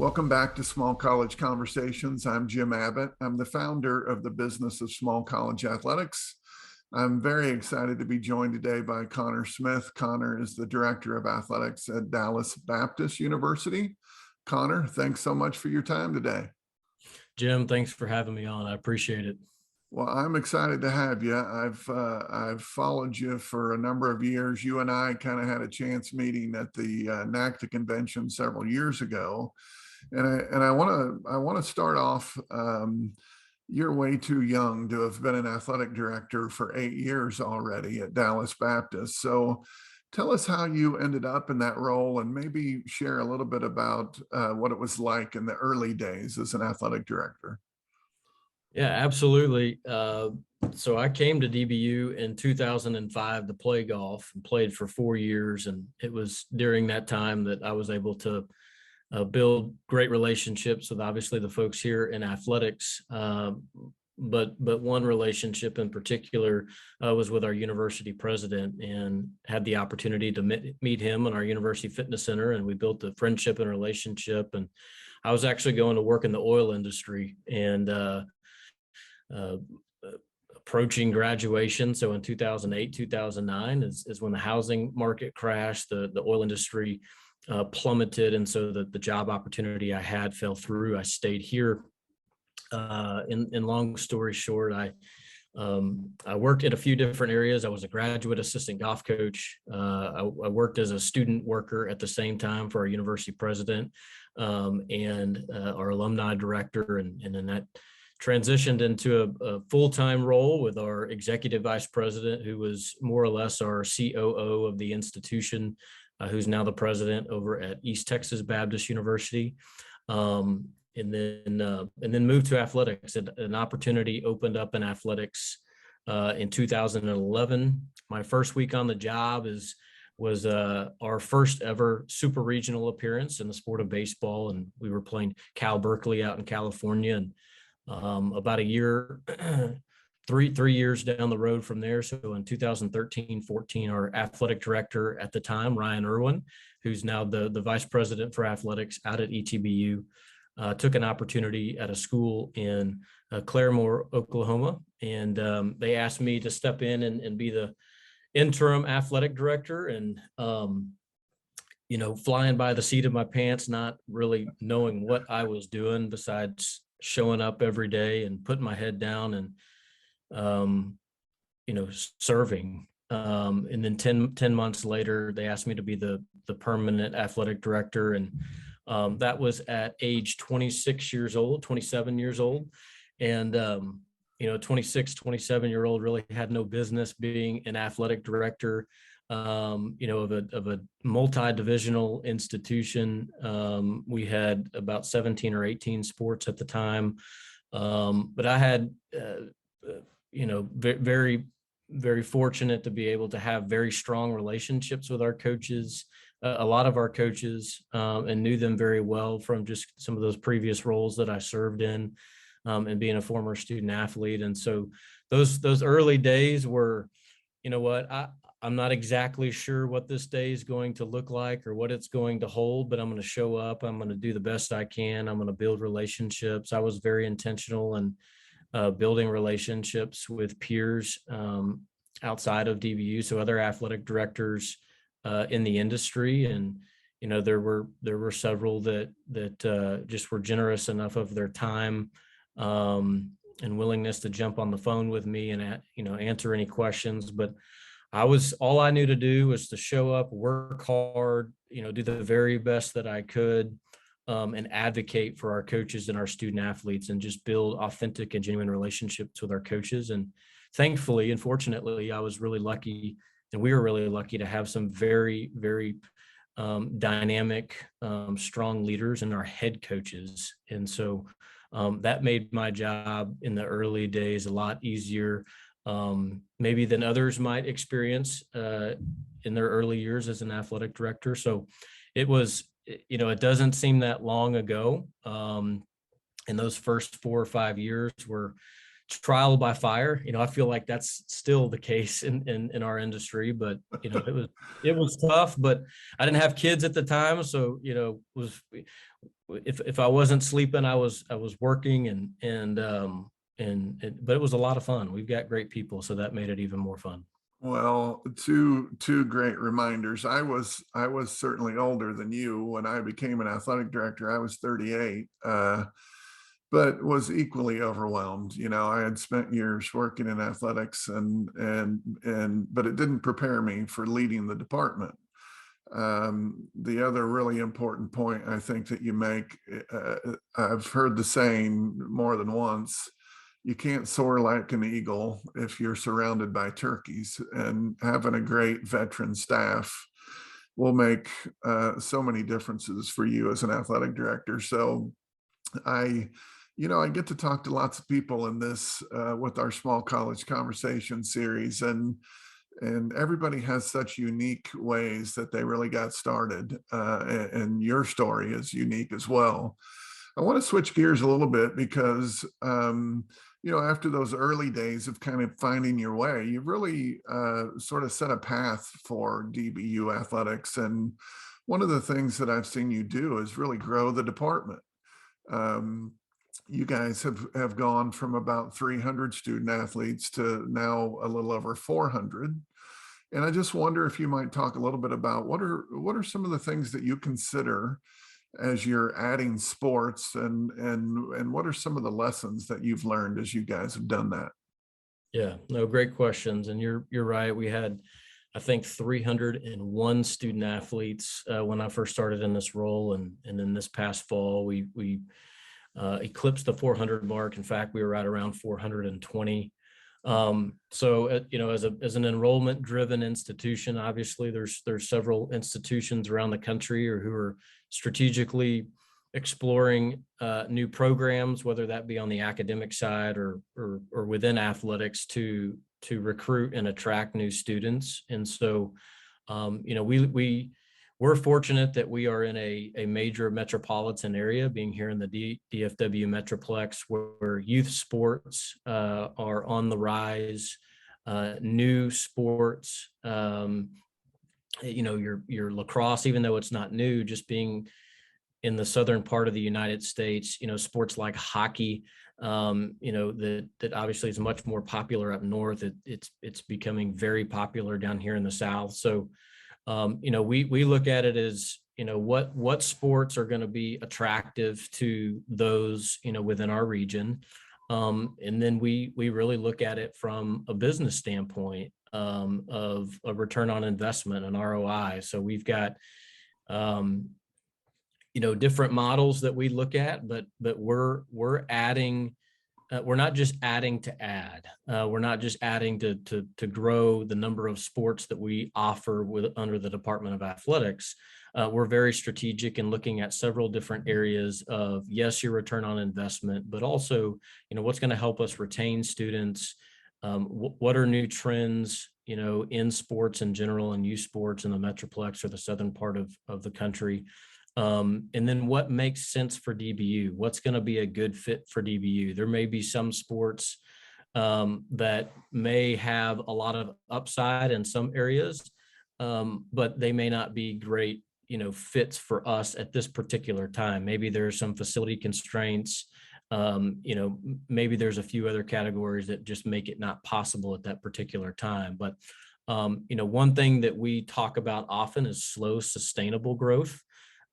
Welcome back to Small College Conversations. I'm Jim Abbott. I'm the founder of the business of small college athletics. I'm very excited to be joined today by Connor Smith. Connor is the director of athletics at Dallas Baptist University. Connor, thanks so much for your time today. Jim, thanks for having me on. I appreciate it. Well, I'm excited to have you. I've followed you for a number of years. You and I kind of had a chance meeting at the NACTA convention several years ago, and I want to start off. You're way too young to have been an athletic director for 8 years already at Dallas Baptist. So, tell us how you ended up in that role, and maybe share a little bit about what it was like in the early days as an athletic director. Yeah, absolutely. So I came to DBU in 2005 to play golf and played for 4 years. And it was during that time that I was able to build great relationships with obviously the folks here in athletics. But one relationship in particular was with our university president, and had the opportunity to meet him in our university fitness center. And we built a friendship and relationship. And I was actually going to work in the oil industry, and approaching graduation. So in 2008, 2009 is when the housing market crashed, the oil industry plummeted. And so the job opportunity I had fell through. I stayed here. In long story short, I worked in a few different areas. I was a graduate assistant golf coach. I worked as a student worker at the same time for our university president and our alumni director. And then that transitioned into a full-time role with our executive vice president, who was more or less our COO of the institution, who's now the president over at East Texas Baptist University. And then moved to athletics. An opportunity opened up in athletics in 2011. My first week on the job was our first ever super regional appearance in the sport of baseball, and we were playing Cal Berkeley out in California. And about a year, three years down the road from there. So in 2013-14, our athletic director at the time, Ryan Irwin, who's now the vice president for athletics out at ETBU, took an opportunity at a school in Claremore, Oklahoma. And they asked me to step in and be the interim athletic director. And, flying by the seat of my pants, not really knowing what I was doing besides showing up every day and putting my head down and, serving. And then 10 months later, they asked me to be the permanent athletic director. And that was at age 27 years old. And, 26, 27-year-old really had no business being an athletic director, of a multi-divisional institution. We had about 17 or 18 sports at the time. But I had, very, very fortunate to be able to have very strong relationships with our coaches, a lot of our coaches, and knew them very well from just some of those previous roles that I served in, and being a former student athlete. And so those early days were, I'm not exactly sure what this day is going to look like or what it's going to hold, but I'm going to show up. I'm going to do the best I can. I'm going to build relationships. I was very intentional in building relationships with peers outside of DBU, so other athletic directors in the industry. And there were several that just were generous enough of their time and willingness to jump on the phone with me and answer any questions. But all I knew to do was to show up, work hard, do the very best that I could, and advocate for our coaches and our student athletes, and just build authentic and genuine relationships with our coaches. And thankfully and fortunately, I was really lucky, and we were really lucky to have some very, very dynamic, strong leaders in our head coaches. And so that made my job in the early days a lot easier, maybe than others might experience in their early years as an athletic director. So it was, it doesn't seem that long ago. And those first 4 or 5 years were trial by fire. I feel like that's still the case in our industry, but it was tough, but I didn't have kids at the time. So, was, if I wasn't sleeping, I was working but it was a lot of fun. We've got great people, so that made it even more fun. Well, two great reminders. I was certainly older than you when I became an athletic director. I was 38, but was equally overwhelmed. I had spent years working in athletics, but it didn't prepare me for leading the department. The other really important point I think that you make, I've heard the saying more than once: you can't soar like an eagle if you're surrounded by turkeys. And having a great veteran staff will make so many differences for you as an athletic director. So I, I get to talk to lots of people in this with our small college conversation series, and everybody has such unique ways that they really got started. And your story is unique as well. I want to switch gears a little bit because, after those early days of kind of finding your way, you really sort of set a path for DBU athletics. And one of the things that I've seen you do is really grow the department. You guys have gone from about 300 student athletes to now a little over 400. And I just wonder if you might talk a little bit about what are some of the things that you consider as you're adding sports, and what are some of the lessons that you've learned as you guys have done that? Yeah, no, great questions. And you're right. We had, I think, 301 student athletes when I first started in this role, and then this past fall we eclipsed the 400 mark. In fact, we were right around 420. So as an enrollment driven institution, obviously there's several institutions around the country who are strategically exploring new programs, whether that be on the academic side or within athletics, to recruit and attract new students. And so we're fortunate that we are in a major metropolitan area, being here in the DFW Metroplex, where youth sports are on the rise. New sports, your lacrosse, even though it's not new, just being in the southern part of the United States, sports like hockey, that obviously is much more popular up north. It's becoming very popular down here in the South. So we look at it as, what sports are going to be attractive to those, within our region. And then we really look at it from a business standpoint of a return on investment and ROI. So we've got, different models that we look at, but we're adding. We're not just adding to add. We're not just adding to grow the number of sports that we offer under the Department of Athletics. We're very strategic in looking at several different areas of, yes, your return on investment, but also, what's going to help us retain students. What are new trends, in sports in general and youth sports in the Metroplex or the southern part of the country. And then what makes sense for DBU? What's going to be a good fit for DBU? There may be some sports that may have a lot of upside in some areas, but they may not be great, fits for us at this particular time. Maybe there's some facility constraints. Maybe there's a few other categories that just make it not possible at that particular time. But, one thing that we talk about often is slow, sustainable growth.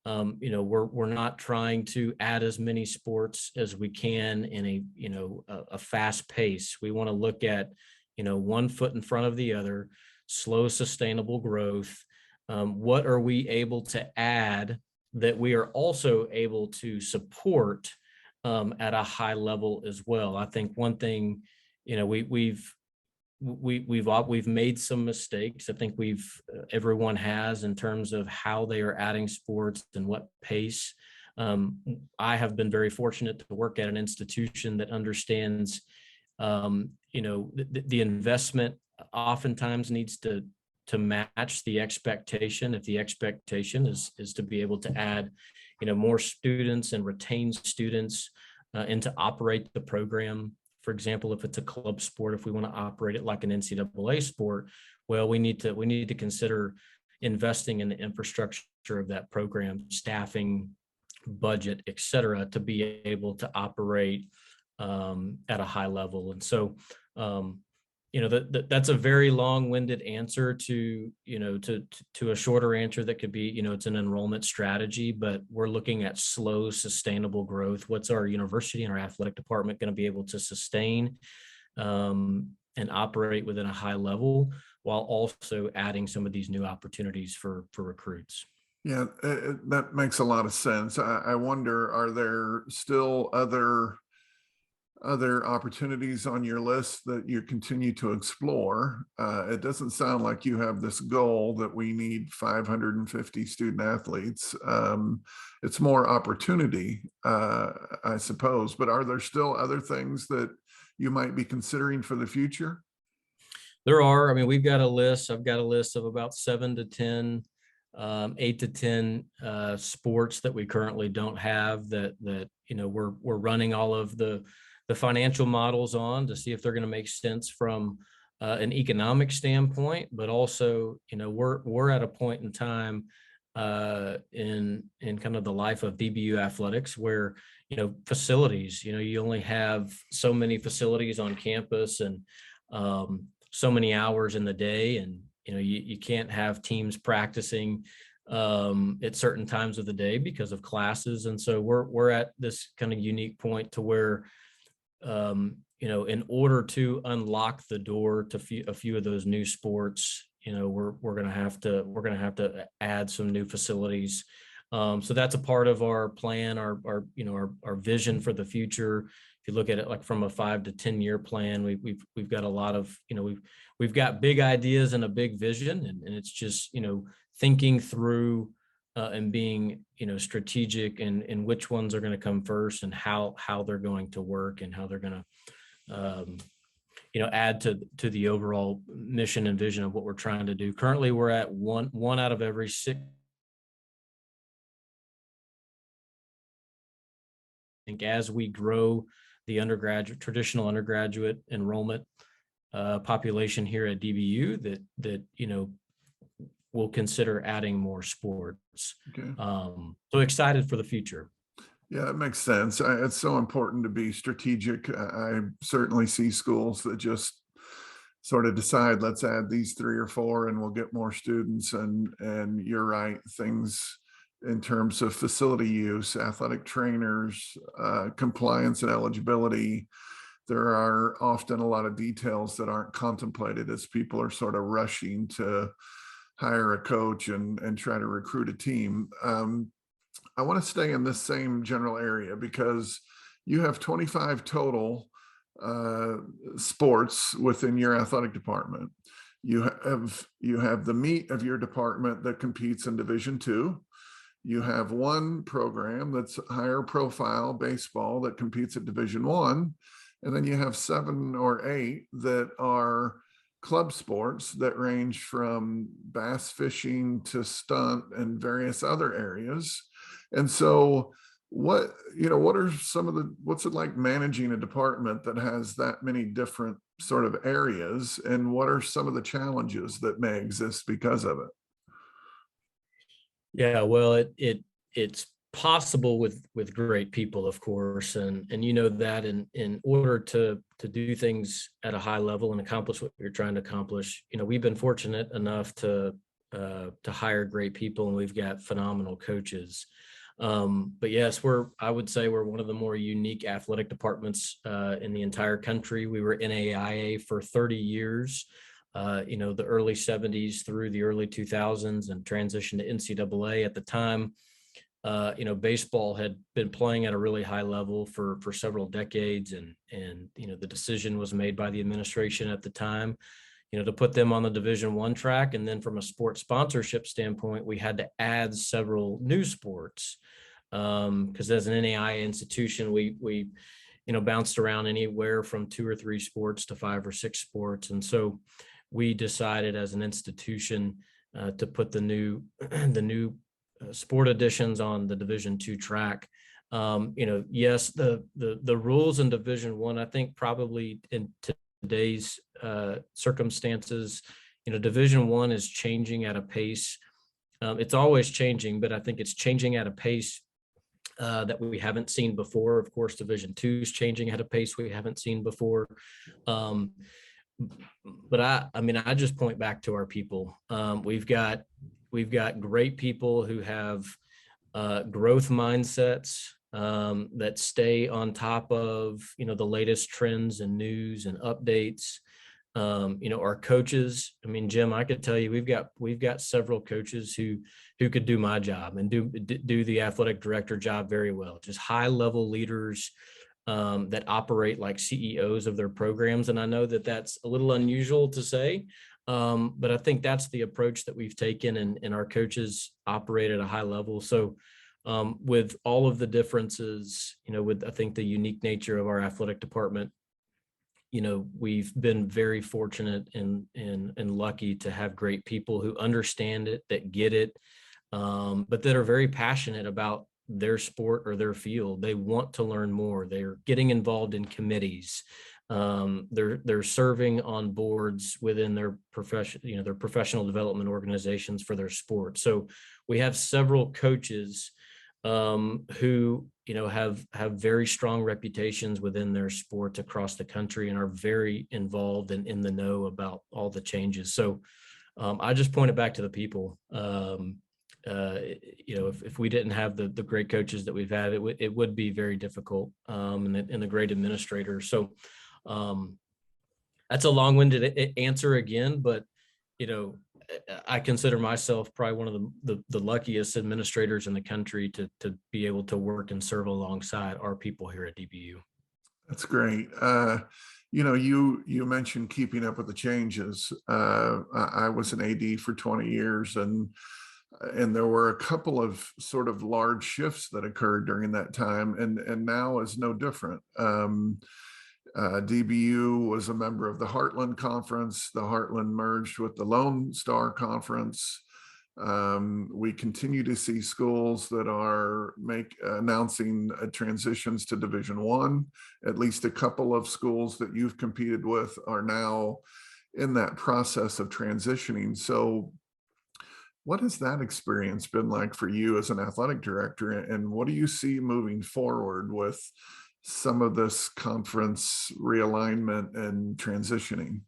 We're not trying to add as many sports as we can in a fast pace. We want to look at, one foot in front of the other, slow, sustainable growth. What are we able to add that we are also able to support at a high level as well? I think one thing, we've made some mistakes. I think everyone has, in terms of how they are adding sports and what pace. I have been very fortunate to work at an institution that understands, the investment oftentimes needs to match the expectation. If the expectation is to be able to add, more students and retain students, and to operate the program for example, if it's a club sport, if we want to operate it like an NCAA sport, well, we need to consider investing in the infrastructure of that program, staffing, budget, et cetera, to be able to operate at a high level. And so, that's a very long-winded answer to a shorter answer that could be, it's an enrollment strategy, but we're looking at slow, sustainable growth. What's our university and our athletic department going to be able to sustain and operate within a high level, while also adding some of these new opportunities for recruits? Yeah, that makes a lot of sense. I wonder, are there still other opportunities on your list that you continue to explore? It doesn't sound like you have this goal that we need 550 student athletes. It's more opportunity, I suppose. But are there still other things that you might be considering for the future? There are. I mean, we've got a list. I've got a list of about 7 to 10, 8 to 10 sports that we currently don't have that we're running all of the financial models on to see if they're going to make sense from an economic standpoint, but also, we're at a point in time in kind of the life of DBU athletics where, facilities, you only have so many facilities on campus and so many hours in the day, and you can't have teams practicing at certain times of the day because of classes. And so we're at this kind of unique point to where in order to unlock the door to a few of those new sports, we're going to have to add some new facilities. So that's a part of our plan, our vision for the future. If you look at it like from a 5 to 10 year plan, we've got a lot of, we've got big ideas and a big vision, and it's just, thinking through and being, strategic in which ones are going to come first and how they're going to work and how they're going to, add to the overall mission and vision of what we're trying to do. Currently, we're at one out of every 6. I think as we grow the traditional undergraduate enrollment population here at DBU, that we'll consider adding more sports. Okay. So excited for the future. Yeah, it makes sense. It's so important to be strategic. I certainly see schools that just sort of decide, let's add these 3 or 4 and we'll get more students. And you're right, things in terms of facility use, athletic trainers, compliance and eligibility, there are often a lot of details that aren't contemplated as people are sort of rushing to hire a coach and try to recruit a team. I want to stay in this same general area because you have 25 total sports within your athletic department. You have the meat of your department that competes in Division II. You have one program that's higher profile, baseball, that competes at Division I. And then you have 7 or 8 that are club sports that range from bass fishing to stunt and various other areas. And so what's it like managing a department that has that many different sort of areas, and what are some of the challenges that may exist because of it? Yeah, well, it's possible with great people, of course, and that in order to do things at a high level and accomplish what you're trying to accomplish, we've been fortunate enough to hire great people, and we've got phenomenal coaches. But yes, I would say we're one of the more unique athletic departments in the entire country. We were NAIA for 30 years. The early 70s through the early 2000s, and transitioned to NCAA at the time. Baseball had been playing at a really high level for several decades, and the decision was made by the administration at the time, to put them on the Division I track. And then from a sports sponsorship standpoint, we had to add several new sports because as an NAIA institution, we bounced around anywhere from 2 or 3 sports to 5 or 6 sports. And so we decided as an institution to put the new sport editions on the Division II track. Yes, the rules in Division One, I think probably in today's circumstances, Division One is changing at a pace. It's always changing, but I think it's changing at a pace that we haven't seen before. Of course, Division Two is changing at a pace we haven't seen before. But I just point back to our people. We've got great people who have growth mindsets that stay on top of the latest trends and news and updates. Our coaches. I mean, Jim, I could tell you we've got several coaches who could do my job and do the athletic director job very well. Just high level leaders that operate like CEOs of their programs. And I know that that's a little unusual to say, but I think that's the approach that we've taken, and our coaches operate at a high level. So with all of the differences, with I think the unique nature of our athletic department, we've been very fortunate and lucky to have great people who understand it, that get it, but that are very passionate about their sport or their field. They want to learn more. They're getting involved in committees. They're serving on boards within their profession, their professional development organizations for their sport. So we have several coaches who have very strong reputations within their sports across the country and are very involved and in the know about all the changes. So I just point it back to the people. If we didn't have the great coaches that we've had, it would be very difficult, and the great administrators. So that's a long-winded answer again, but I consider myself probably one of the luckiest administrators in the country to be able to work and serve alongside our people here at DBU. That's great. You mentioned keeping up with the changes. I was an AD for 20 years, and there were a couple of sort of large shifts that occurred during that time, and now is no different. DBU was a member of the Heartland Conference. The Heartland merged with the Lone Star Conference. We continue to see schools that are announcing transitions to Division One. At least a couple of schools that you've competed with are now in that process of transitioning. So what has that experience been like for you as an athletic director? And what do you see moving forward with some of this conference realignment and transitioning?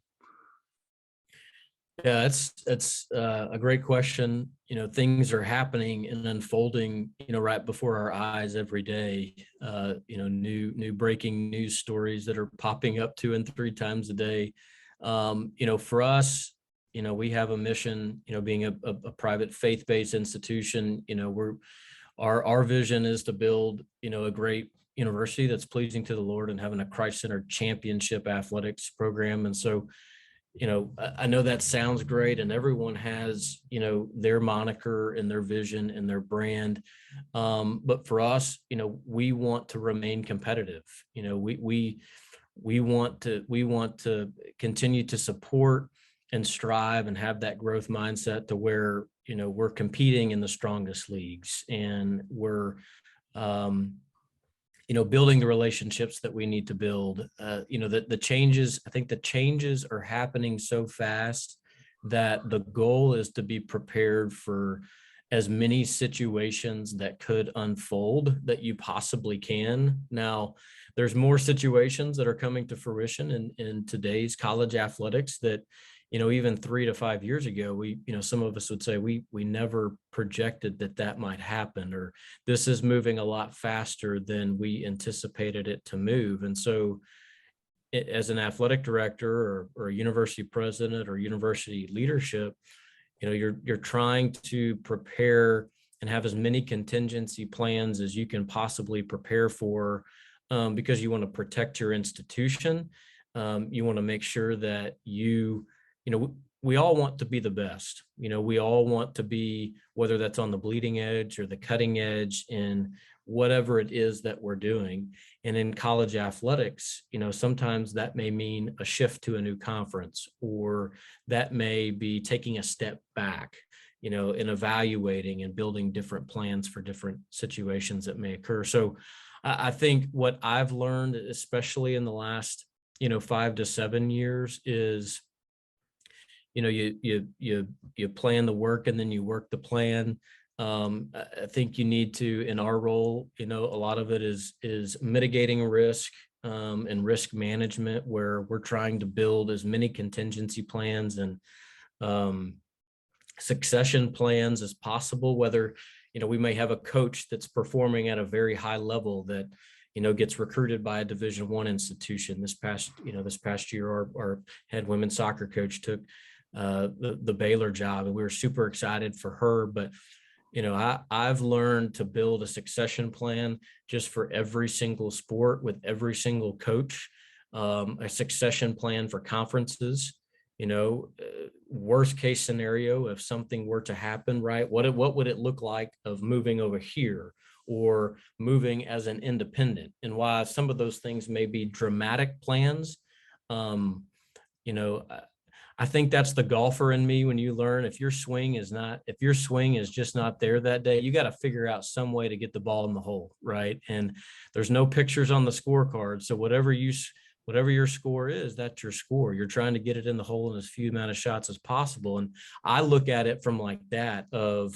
Yeah, it's a great question. Things are happening and unfolding, right before our eyes every day. New breaking news stories that are popping up 2 and 3 times a day. For us, we have a mission, being a private faith-based institution. Our vision is to build, a great university that's pleasing to the Lord and having a Christ-centered championship athletics program. And so, I know that sounds great, and everyone has, their moniker and their vision and their brand. But for us, we want to remain competitive. We want to continue to support and strive and have that growth mindset to where, we're competing in the strongest leagues, and we're, building the relationships that we need to build. The changes, I think the changes are happening so fast that the goal is to be prepared for as many situations that could unfold that you possibly can. Now, there's more situations that are coming to fruition in today's college athletics that, even 3 to 5 years ago, some of us would say we never projected that might happen, or this is moving a lot faster than we anticipated it to move. And so as an athletic director or a university president or university leadership, you're trying to prepare and have as many contingency plans as you can possibly prepare for, because you want to protect your institution. You want to make sure that we all want to be the best. We all want to be, whether that's on the bleeding edge or the cutting edge in whatever it is that we're doing. And in college athletics, sometimes that may mean a shift to a new conference, or that may be taking a step back. in evaluating and building different plans for different situations that may occur. So I think what I've learned, especially in the last, 5 to 7 years, is, you plan the work and then you work the plan. I think you need to, in our role, a lot of it is mitigating risk, and risk management, where we're trying to build as many contingency plans and succession plans as possible. Whether, we may have a coach that's performing at a very high level that, gets recruited by a Division I institution. This past year, our head women's soccer coach took the Baylor job, and we were super excited for her. But I've learned to build a succession plan just for every single sport with every single coach, a succession plan for conferences. Worst case scenario, if something were to happen, right? What would it look like of moving over here or moving as an independent? And while some of those things may be dramatic plans, I think that's the golfer in me. When you learn, if your swing is just not there that day, you got to figure out some way to get the ball in the hole, right? And there's no pictures on the scorecard. So whatever your score is, that's your score. You're trying to get it in the hole in as few amount of shots as possible. And I look at it from like that of,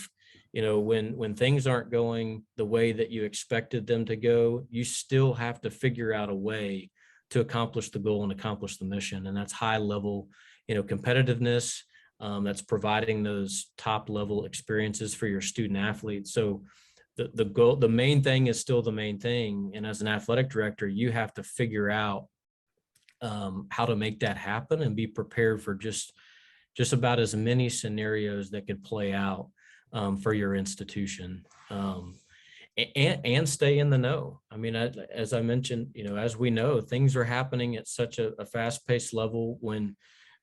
when things aren't going the way that you expected them to go, you still have to figure out a way to accomplish the goal and accomplish the mission. And that's high level, competitiveness, that's providing those top level experiences for your student athletes. So the goal, the main thing is still the main thing. And as an athletic director, you have to figure out how to make that happen and be prepared for just about as many scenarios that could play out for your institution, and stay in the know. I mean, as I mentioned, as we know, things are happening at such a fast-paced level. When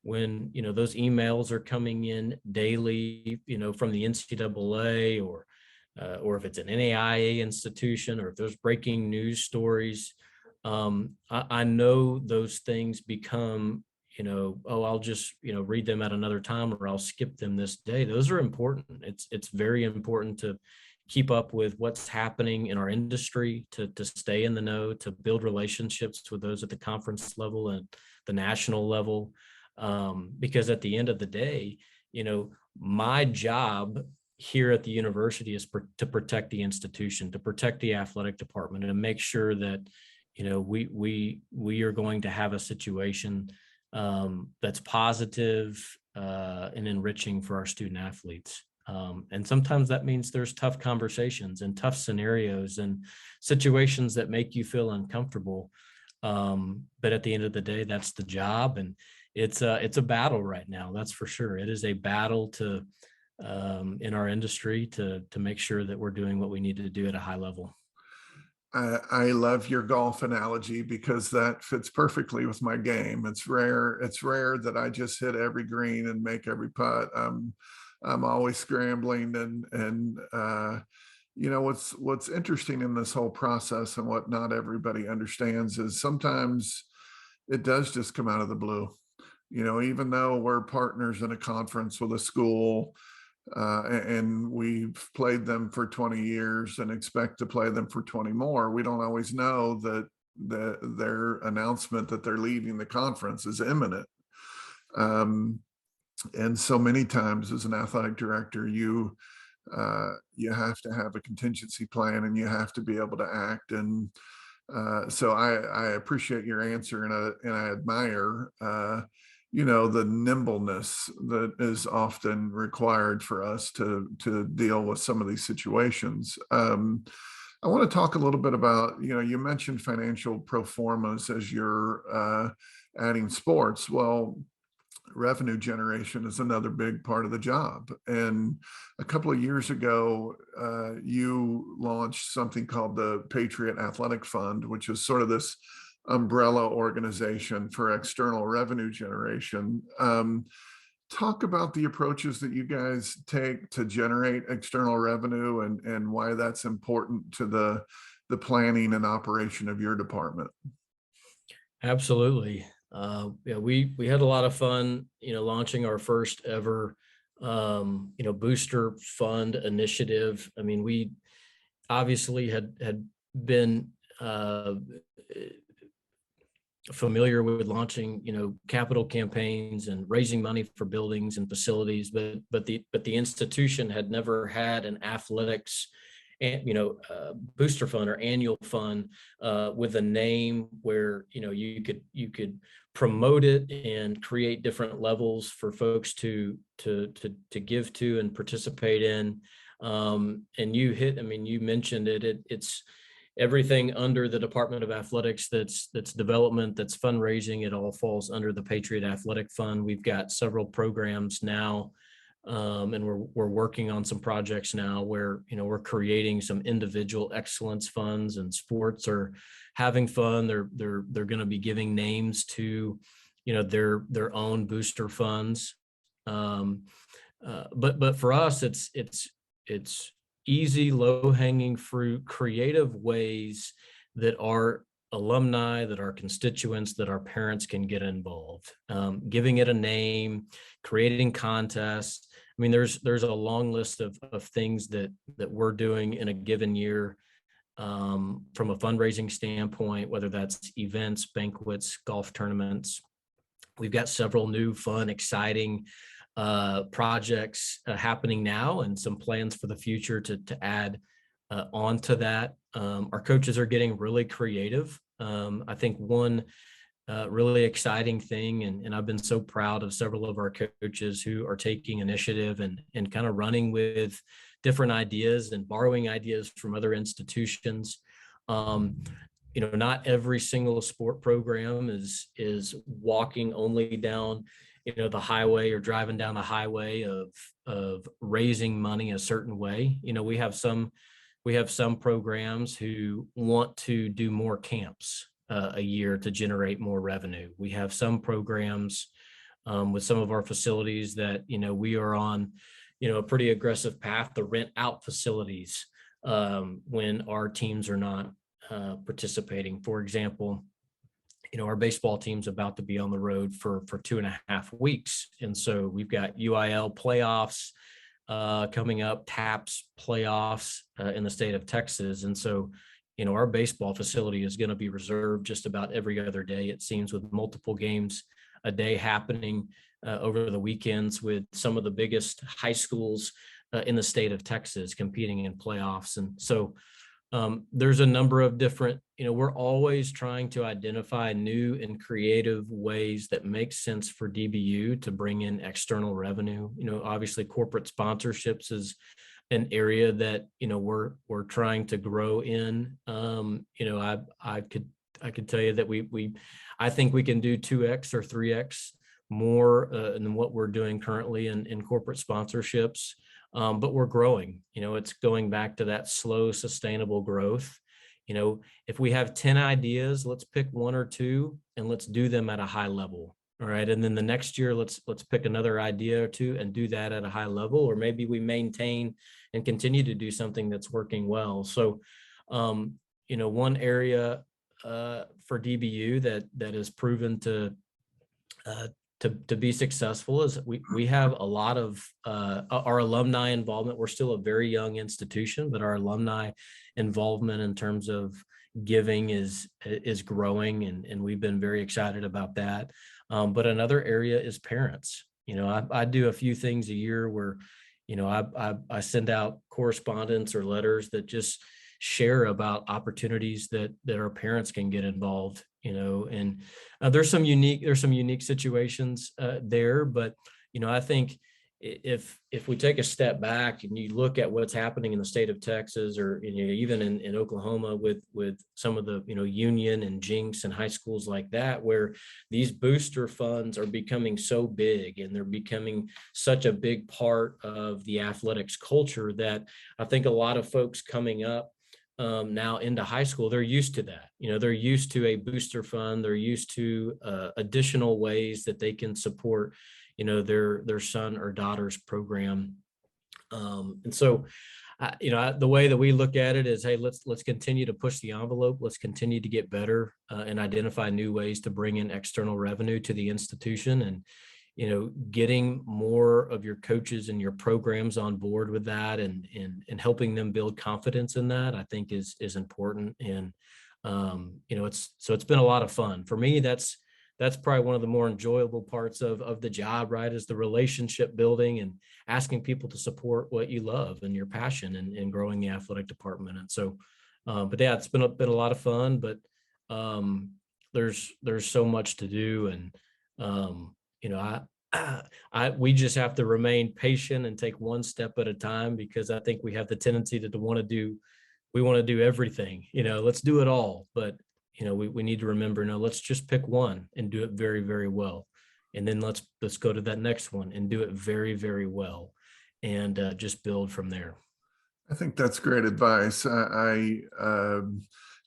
those emails are coming in daily, from the NCAA, or if it's an NAIA institution, or if there's breaking news stories, I know those things become, I'll just, read them at another time, or I'll skip them this day. Those are important. It's very important to keep up with what's happening in our industry, to stay in the know, to build relationships with those at the conference level and the national level. Because at the end of the day, my job here at the university is to protect the institution, to protect the athletic department, and make sure that, we are going to have a situation that's positive and enriching for our student athletes. And sometimes that means there's tough conversations and tough scenarios and situations that make you feel uncomfortable. But at the end of the day, that's the job. And it's a battle right now. That's for sure. It is a battle in our industry to make sure that we're doing what we need to do at a high level. I love your golf analogy because that fits perfectly with my game. It's rare that I just hit every green and make every putt. I'm always scrambling, and what's interesting in this whole process, and what not everybody understands, is sometimes it does just come out of the blue. Even though we're partners in a conference with a school, and we've played them for 20 years and expect to play them for 20 more, we don't always know that their announcement that they're leaving the conference is imminent. And so many times as an athletic director, you have to have a contingency plan, and you have to be able to act. And so I appreciate your answer, and I admire the nimbleness that is often required for us to deal with some of these situations. I want to talk a little bit about, you mentioned financial pro formas as you're adding sports. Well, revenue generation is another big part of the job. And a couple of years ago, you launched something called the Patriot Athletic Fund, which is sort of this umbrella organization for external revenue generation. Talk about the approaches that you guys take to generate external revenue, and why that's important to the planning and operation of your department. Absolutely. Yeah, we had a lot of fun, launching our first ever booster fund initiative. I mean, we obviously had been familiar with launching, capital campaigns and raising money for buildings and facilities, but the institution had never had an athletics and booster fund or annual fund with a name where you could promote it and create different levels for folks to give to and participate in. And you mentioned it's everything under the Department of Athletics that's development, that's fundraising. It all falls under the Patriot Athletic Fund. We've got several programs now, and we're working on some projects now where we're creating some individual excellence funds, and sports are having fun. They're going to be giving names to their own booster funds. But for us, it's easy, low-hanging fruit, creative ways that our alumni, that our constituents, that our parents can get involved. Giving it a name, creating contests. I mean, there's a long list of things that we're doing in a given year from a fundraising standpoint, whether that's events, banquets, golf tournaments. We've got several new, fun, exciting projects happening now, and some plans for the future to add on to that. Our coaches are getting really creative. I think one really exciting thing, and I've been so proud of several of our coaches who are taking initiative and kind of running with different ideas and borrowing ideas from other institutions. Not every single sport program is walking only down the highway or driving down the highway of raising money a certain way. We have some programs who want to do more camps a year to generate more revenue. We have some programs with some of our facilities that we are on a pretty aggressive path to rent out facilities when our teams are not participating. For example, our baseball team's about to be on the road for 2.5 weeks. And so we've got UIL playoffs coming up, TAPS playoffs in the state of Texas. And so, our baseball facility is going to be reserved just about every other day, it seems, with multiple games a day happening over the weekends, with some of the biggest high schools in the state of Texas competing in playoffs. And so there's a number of different, we're always trying to identify new and creative ways that make sense for DBU to bring in external revenue. Obviously corporate sponsorships is an area that, we're trying to grow in. I could tell you that I think we can do 2x or 3x more than what we're doing currently in corporate sponsorships. But we're growing. It's going back to that slow, sustainable growth. If we have 10 ideas, let's pick 1 or 2 and let's do them at a high level. All right. And then the next year, let's pick another idea or 2 and do that at a high level, or maybe we maintain and continue to do something that's working well. So, one area for DBU that has proven to be successful is we have a lot of our alumni involvement. We're still a very young institution, but our alumni involvement in terms of giving is growing, and we've been very excited about that. But another area is parents. I do a few things a year where, I send out correspondence or letters that just share about opportunities that our parents can get involved, and there's some unique situations there, but I think if we take a step back and you look at what's happening in the state of Texas, or even in Oklahoma with some of the Union and Jinx and high schools like that, where these booster funds are becoming so big and they're becoming such a big part of the athletics culture, that I think a lot of folks coming up now into high school, they're used to that. They're used to a booster fund. They're used to additional ways that they can support, their son or daughter's program. And so, the way that we look at it is, hey, let's continue to push the envelope. Let's continue to get better and identify new ways to bring in external revenue to the institution. And getting more of your coaches and your programs on board with that, and helping them build confidence in that, I think is important. And it's been a lot of fun for me. That's probably one of the more enjoyable parts of the job, right? Is the relationship building and asking people to support what you love and your passion, and growing the athletic department. And so, but yeah, it's been a lot of fun, but there's so much to do. And we just have to remain patient and take one step at a time, because I think we have the tendency to want to do everything, let's do it all. But, we need to remember, no, let's just pick one and do it very, very well. And then let's go to that next one and do it very, very well, and just build from there. I think that's great advice.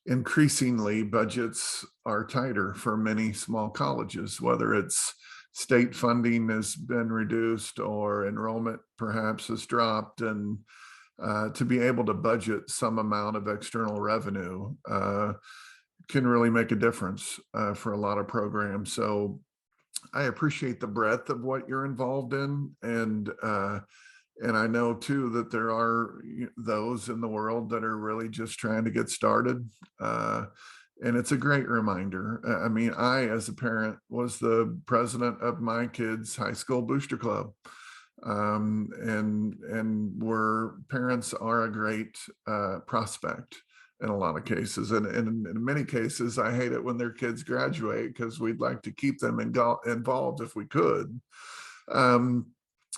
Increasingly, budgets are tighter for many small colleges, whether it's state funding has been reduced or enrollment perhaps has dropped, and to be able to budget some amount of external revenue can really make a difference for a lot of programs. So I appreciate the breadth of what you're involved in, and I know too that there are those in the world that are really just trying to get started. And it's a great reminder. I mean, I, as a parent, was the president of my kids' high school booster club. And where parents are a great prospect in a lot of cases. And in many cases, I hate it when their kids graduate, because we'd like to keep them involved if we could. Well,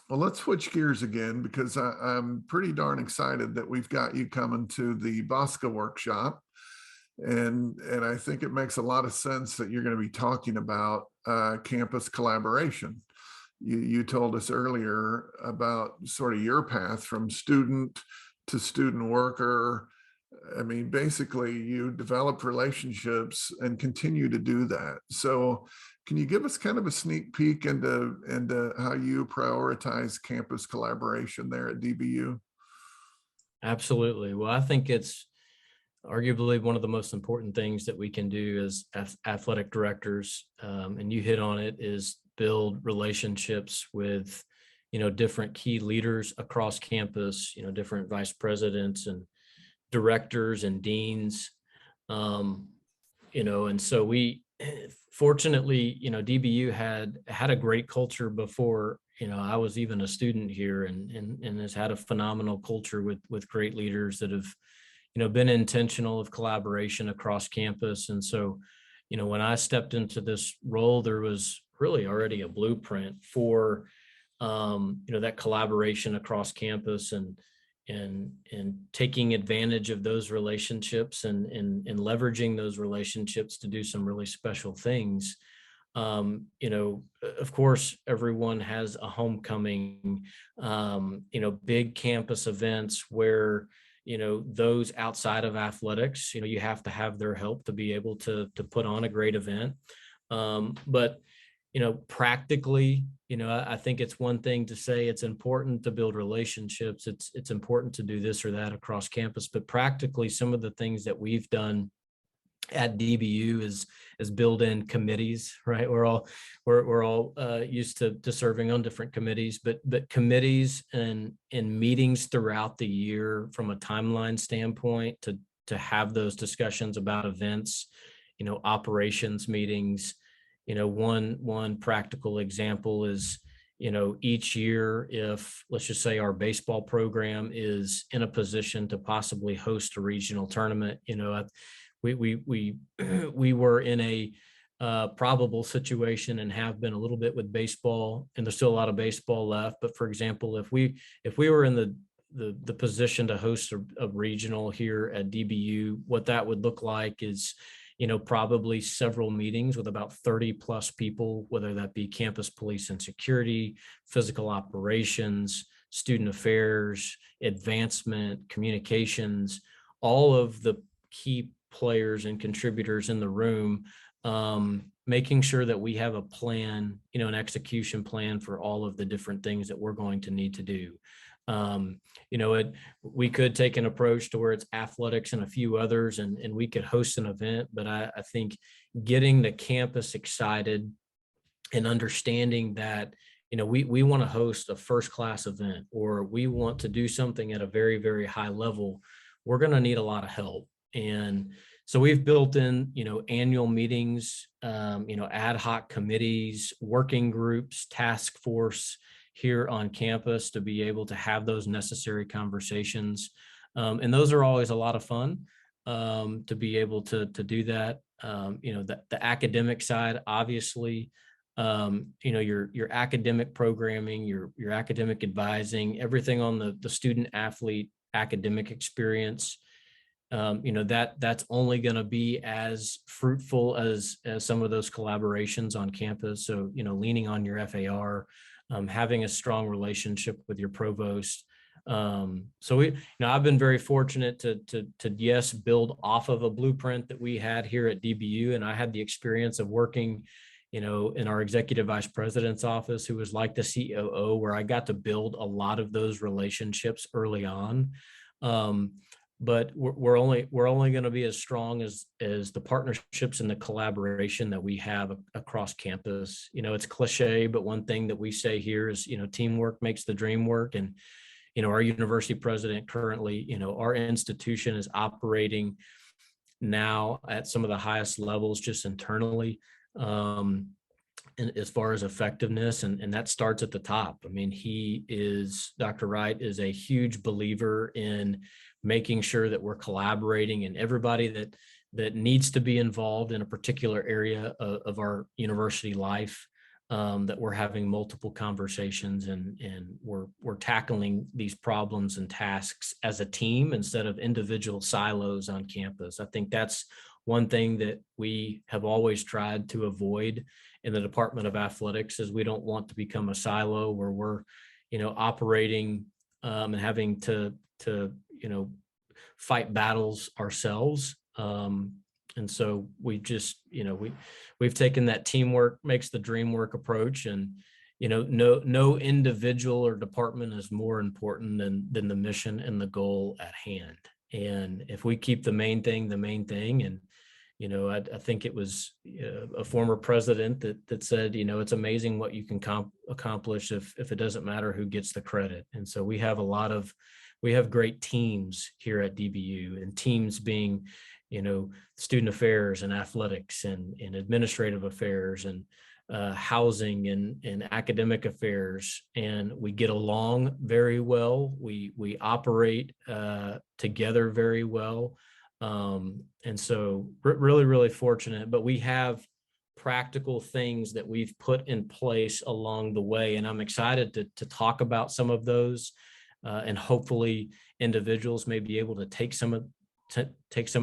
let's switch gears again, because I'm pretty darn excited that we've got you coming to the Bosca workshop. And I think it makes a lot of sense that you're going to be talking about campus collaboration. You told us earlier about sort of your path from student to student worker. I mean, basically, you developed relationships and continue to do that. So can you give us kind of a sneak peek into how you prioritize campus collaboration there at DBU? Absolutely. Well, I think it's arguably one of the most important things that we can do as athletic directors, and you hit on it, is build relationships with different key leaders across campus, different vice presidents and directors and deans, and so we fortunately, DBU had a great culture before I was even a student here, and has had a phenomenal culture with great leaders that have been intentional of collaboration across campus. And so when I stepped into this role, there was really already a blueprint for that collaboration across campus, and taking advantage of those relationships, and leveraging those relationships to do some really special things. Of course, everyone has a homecoming, big campus events where those outside of athletics, you have to have their help to be able to put on a great event. But practically, I think it's one thing to say it's important to build relationships. It's important to do this or that across campus, but practically, some of the things that we've done at DBU is build in committees, right? We're all used to serving on different committees, but committees and meetings throughout the year from a timeline standpoint to have those discussions about events, operations meetings. One practical example is, each year, if let's just say our baseball program is in a position to possibly host a regional tournament, we were in a probable situation, and have been a little bit with baseball, and there's still a lot of baseball left. But for example, if we were in the position to host a regional here at DBU, what that would look like is, probably several meetings with about 30 plus people, whether that be campus police and security, physical operations, student affairs, advancement, communications, all of the key players and contributors in the room, making sure that we have a plan, an execution plan for all of the different things that we're going to need to do. We could take an approach to where it's athletics and a few others, and we could host an event, but I think getting the campus excited and understanding that, we want to host a first class event, or we want to do something at a very, very high level, we're going to need a lot of help. And so we've built in, annual meetings, ad hoc committees, working groups, task force here on campus to be able to have those necessary conversations. And those are always a lot of fun, to be able to do that. The academic side, obviously, your academic programming, your academic advising, everything on the student athlete academic experience, that's only going to be as fruitful as some of those collaborations on campus. So, leaning on your FAR, having a strong relationship with your provost. So I've been very fortunate to yes, build off of a blueprint that we had here at DBU. And I had the experience of working, in our executive vice president's office, who was like the COO, where I got to build a lot of those relationships early on. But we're only going to be as strong as the partnerships and the collaboration that we have across campus. It's cliche, but one thing that we say here is, teamwork makes the dream work. And, our university president currently, our institution is operating now at some of the highest levels just internally, and as far as effectiveness, and that starts at the top. I mean, Dr. Wright is a huge believer in making sure that we're collaborating, and everybody that needs to be involved in a particular area of our university life, that we're having multiple conversations, and we're tackling these problems and tasks as a team instead of individual silos on campus. I think that's one thing that we have always tried to avoid in the Department of Athletics, is we don't want to become a silo where we're, operating, and having to fight battles ourselves. And so we just, we've taken that teamwork makes the dream work approach, and, no individual or department is more important than the mission and the goal at hand. And if we keep the main thing, and, I think it was a former president that said, it's amazing what you can accomplish if it doesn't matter who gets the credit. And so we have great teams here at DBU, and teams being, student affairs and athletics and administrative affairs and housing and academic affairs. And we get along very well. We operate together very well. And so really, really fortunate, but we have practical things that we've put in place along the way. And I'm excited to talk about some of those, and hopefully individuals may be able to take some of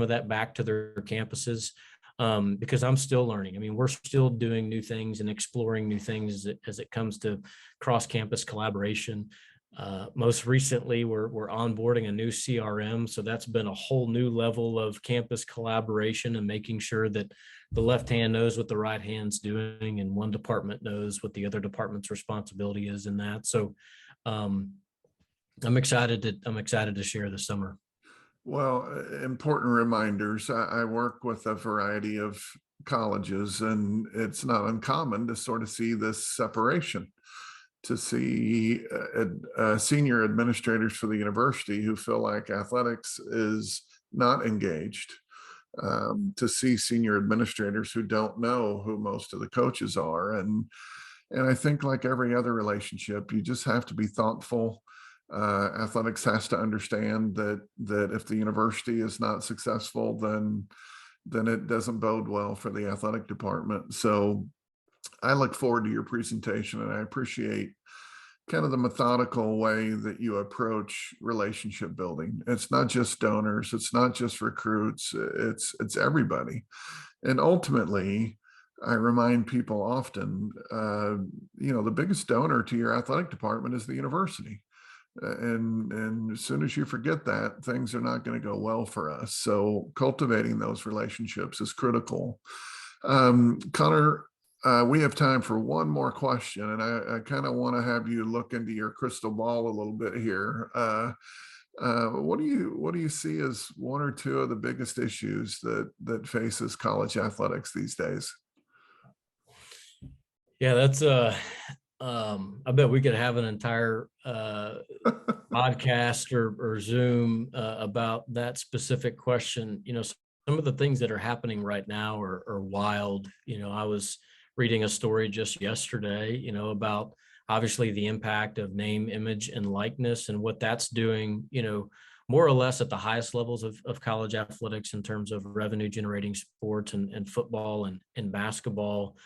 that back to their campuses, because I'm still learning. I mean, we're still doing new things and exploring new things as it comes to cross-campus collaboration. Most recently, we're onboarding a new CRM. So that's been a whole new level of campus collaboration and making sure that the left hand knows what the right hand's doing, and one department knows what the other department's responsibility is in that. So I'm excited to share this summer. Well, important reminders. I work with a variety of colleges, and it's not uncommon to sort of see this separation, to see senior administrators for the university who feel like athletics is not engaged, to see senior administrators who don't know who most of the coaches are. And I think, like every other relationship, you just have to be thoughtful. Athletics has to understand that if the university is not successful, then it doesn't bode well for the athletic department. So I look forward to your presentation, and I appreciate kind of the methodical way that you approach relationship building. It's not just donors, it's not just recruits, it's everybody. And ultimately, I remind people often, the biggest donor to your athletic department is the university. And as soon as you forget that, things are not going to go well for us. So cultivating those relationships is critical. Connor, we have time for one more question, and I kind of want to have you look into your crystal ball a little bit here. What do you see as one or two of the biggest issues that faces college athletics these days? Yeah, that's I bet we could have an entire podcast or Zoom about that specific question. Some of the things that are happening right now are wild. I was reading a story just yesterday, about obviously the impact of name, image, and likeness and what that's doing, more or less at the highest levels of college athletics in terms of revenue generating sports and football and basketball,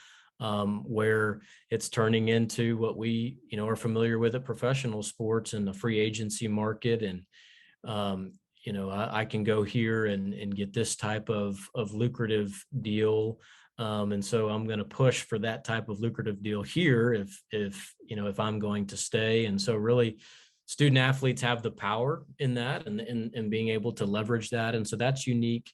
where it's turning into what we, are familiar with at professional sports and the free agency market. And, I can go here and get this type of lucrative deal. And so I'm going to push for that type of lucrative deal here if I'm going to stay. And so really student athletes have the power in that and being able to leverage that. And so that's unique.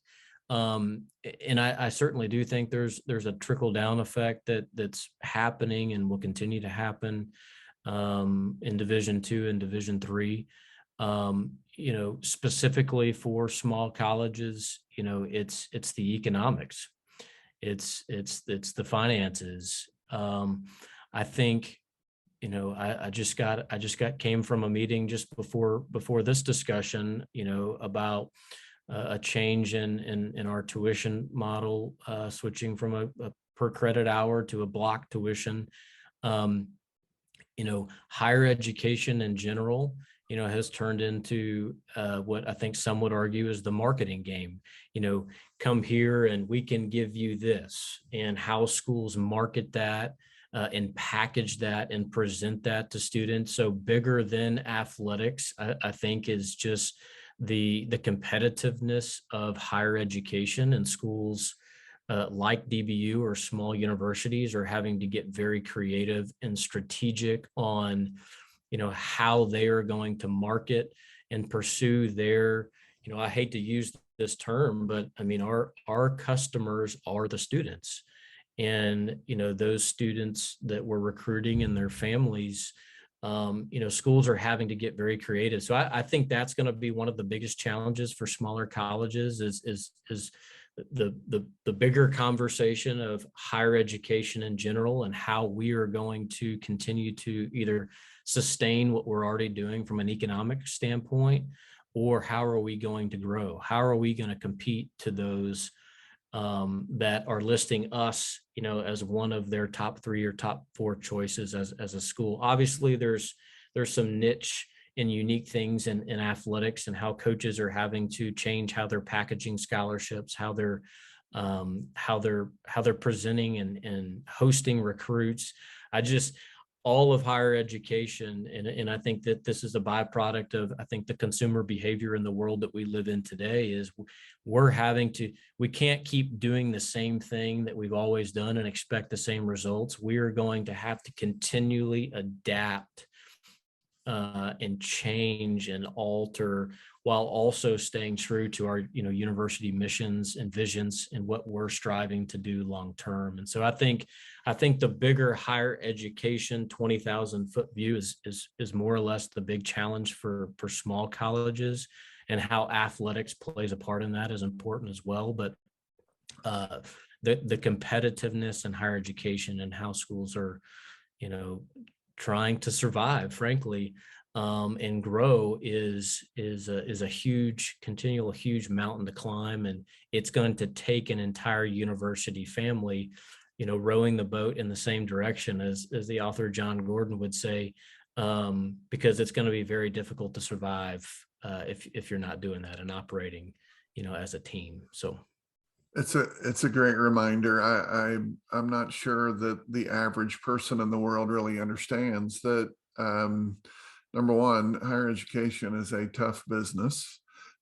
And I certainly do think there's a trickle down effect that's happening and will continue to happen in Division II and Division III. Specifically for small colleges, it's the economics, it's the finances. I think I just came from a meeting just before this discussion, about a change in our tuition model, switching from a per credit hour to a block tuition. Um, Higher education in general, has turned into what I think some would argue is the marketing game. Come here and we can give you this, and how schools market that and package that and present that to students. So bigger than athletics, I think, is just the competitiveness of higher education, and schools like DBU or small universities are having to get very creative and strategic on, how they are going to market and pursue their, I hate to use this term, but I mean, our customers are the students. And, those students that we're recruiting and their families, schools are having to get very creative. So I think that's going to be one of the biggest challenges for smaller colleges is the bigger conversation of higher education in general, and how we are going to continue to either sustain what we're already doing from an economic standpoint, or how are we going to grow? How are we going to compete to those that are listing us, as one of their top 3 or top 4 choices as a school? Obviously, there's some niche and unique things in athletics, and how coaches are having to change how they're packaging scholarships, how they're presenting and hosting recruits. All of higher education, and I think that this is a byproduct of, I think, the consumer behavior in the world that we live in today, is we can't keep doing the same thing that we've always done and expect the same results. We are going to have to continually adapt and change and alter, while also staying true to our university missions and visions and what we're striving to do long term. And so I think the bigger higher education 20,000 foot view is more or less the big challenge for small colleges, and how athletics plays a part in that is important as well. But the competitiveness in higher education, and how schools are trying to survive, frankly, and grow is a huge mountain to climb. And it's going to take an entire university family, rowing the boat in the same direction, as the author John Gordon would say, because it's going to be very difficult to survive if you're not doing that and operating, as a team. So It's a great reminder. I'm not sure that the average person in the world really understands that. Number one, higher education is a tough business.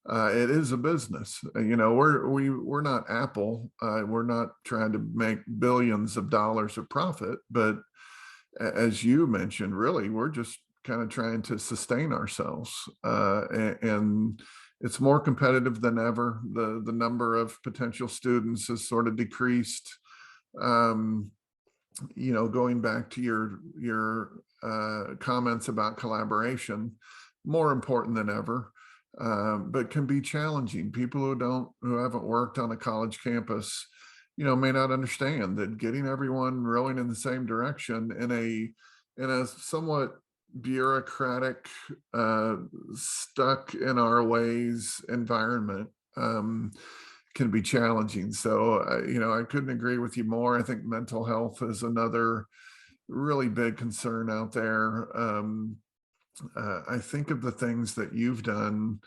It is a business. We're not Apple. We're not trying to make billions of dollars of profit. But as you mentioned, really, we're just kind of trying to sustain ourselves. And it's more competitive than ever. The number of potential students has sort of decreased. Going back to your comments about collaboration, more important than ever, but can be challenging. People who haven't worked on a college campus, may not understand that getting everyone rowing in the same direction in a somewhat bureaucratic, stuck in our ways environment, can be challenging. So, I couldn't agree with you more. I think mental health is another really big concern out there. I think of the things that you've done,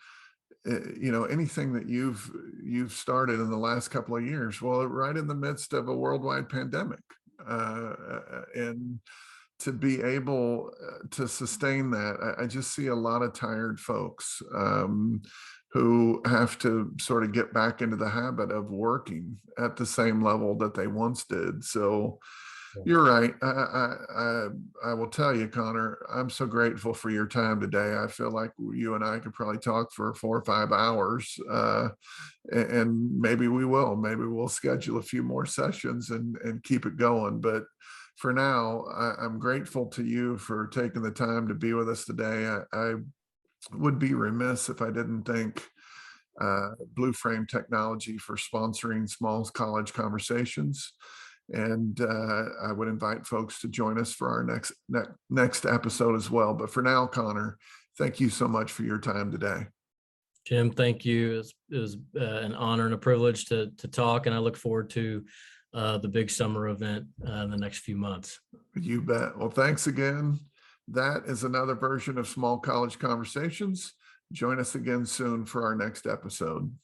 anything that you've started in the last couple of years, well, right in the midst of a worldwide pandemic, and to be able to sustain that, I just see a lot of tired folks, who have to sort of get back into the habit of working at the same level that they once did. So you're right. I will tell you, Connor, I'm so grateful for your time today. I feel like you and I could probably talk for 4 or 5 hours, and maybe we will. Maybe we'll schedule a few more sessions and keep it going. But for now, I'm grateful to you for taking the time to be with us today. I would be remiss if I didn't thank Blue Frame Technology for sponsoring Small College Conversations. And I would invite folks to join us for our next episode as well. But for now, Connor, thank you so much for your time today. Jim, thank you. It was an honor and a privilege to talk, and I look forward to the big summer event in the next few months. You bet. Well, thanks again. That is another version of Small College Conversations. Join us again soon for our next episode.